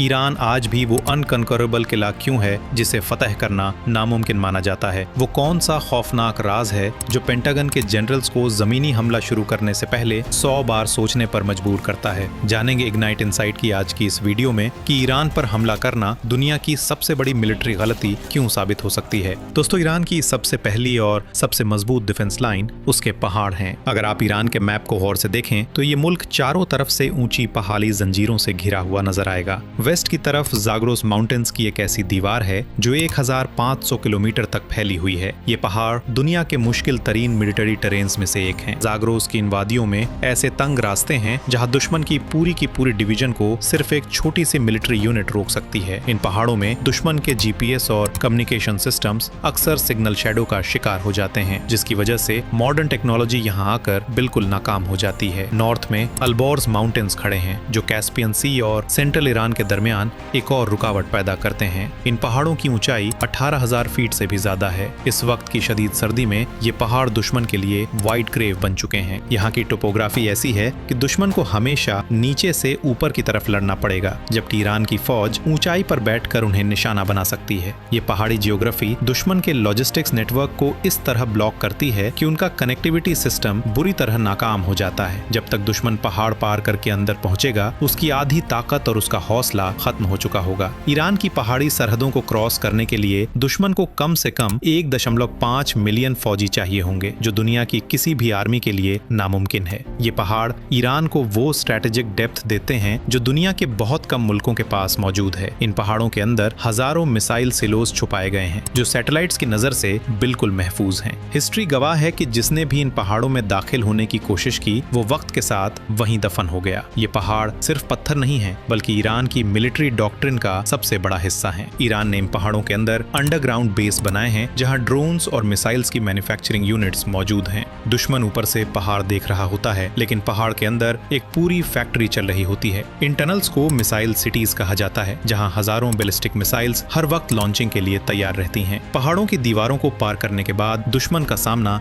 Iran आज भी वो अनकंकरेबल किला क्यों है जिसे फतह करना नामुमकिन माना जाता है? वो कौन सा खौफनाक राज है जो पेंटागन के जनरल्स को जमीनी हमला शुरू करने से पहले 100 बार सोचने पर मजबूर करता है? जानेंगे इग्नाइट इनसाइट की आज की इस वीडियो में कि ईरान पर हमला करना दुनिया की सबसे बड़ी मिलिट्री गलती क्यों साबित हो सकती है। दोस्तों, ईरान की सबसे पहली और सबसे मजबूत डिफेंस लाइन उसके पहाड़ हैं। अगर आप ईरान के मैप को गौर से देखें तो ये मुल्क चारों तरफ से ऊंची पहाड़ी जंजीरों से घिरा हुआ नजर आएगा। वेस्ट की तरफ जाग्रोस माउंटेन्स की एक ऐसी दीवार है जो 1500 किलोमीटर तक फैली हुई है। ये पहाड़ दुनिया के मुश्किल तरीन मिलिट्री टेरेन्स में से एक हैं। जाग्रोस की इन वादियों में ऐसे तंग रास्ते हैं जहां दुश्मन की पूरी डिवीजन को सिर्फ एक छोटी सी मिलिट्री यूनिट रोक सकती है। इन पहाड़ों में दुश्मन के जीपीएस और कम्युनिकेशन सिस्टम्स अक्सर सिग्नल शैडो का शिकार हो जाते हैं, जिसकी वजह से मॉडर्न टेक्नोलॉजी यहां आकर बिल्कुल नाकाम हो जाती है। नॉर्थ में अल्बोर्स माउंटेन्स खड़े हैं जो कैस्पियन सी और सेंट्रल ईरान के दरमियान एक और रुकावट पैदा करते हैं। इन पहाड़ों की ऊंचाई 18,000 फीट से भी ज्यादा है। इस वक्त की शदीद सर्दी में ये पहाड़ दुश्मन के लिए वाइट ग्रेव बन चुके हैं। यहाँ की टोपोग्राफी ऐसी है कि दुश्मन को हमेशा नीचे से ऊपर की तरफ लड़ना पड़ेगा, जबकि ईरान की फौज ऊंचाई पर बैठकर उन्हें निशाना बना सकती है। ये पहाड़ी जियोग्राफी दुश्मन के लॉजिस्टिक्स नेटवर्क को इस तरह ब्लॉक करती है कि उनका कनेक्टिविटी सिस्टम बुरी तरह नाकाम हो जाता है। जब तक दुश्मन पहाड़ पार करके अंदर पहुंचेगा, उसकी आधी ताकत और उसका हौसला खत्म हो चुका होगा। ईरान की पहाड़ी सरहदों को क्रॉस करने के लिए दुश्मन को कम से कम 1.5 मिलियन फौजी चाहिए होंगे, जो दुनिया की किसी भी आर्मी के लिए नामुमकिन है। ये पहाड़ ईरान को वो स्ट्रेटेजिक डेप्थ देते हैं जो दुनिया के बहुत कम मुल्कों के पास मौजूद है। इन पहाड़ों के अंदर हजारों मिसाइल सिलोज छुपाए गए हैं जो सैटेलाइट्स की नजर से बिल्कुल महफूज हैं। हिस्ट्री गवाह है कि जिसने भी इन पहाड़ों में दाखिल होने की कोशिश की वो वक्त के साथ वहीं दफन हो गया। ये पहाड़ सिर्फ पत्थर नहीं है, बल्कि ईरान की मिलिट्री डॉक्ट्रिन का सबसे बड़ा हिस्सा है। ईरान ने इन पहाड़ों के अंदर अंडरग्राउंड बेस बनाए हैं जहां ड्रोन्स और मिसाइल्स की मैन्युफैक्चरिंग यूनिट्स मौजूद हैं। दुश्मन ऊपर से पहाड़ देख रहा होता है, लेकिन पहाड़ के अंदर एक पूरी फैक्ट्री चल रही होती है। इन टनल्स को मिसाइल सिटीज कहा जाता है, जहां हजारों बैलिस्टिक मिसाइल्स हर वक्त लॉन्चिंग के लिए तैयार रहती हैं। पहाड़ों की दीवारों को पार करने के बाद दुश्मन का सामना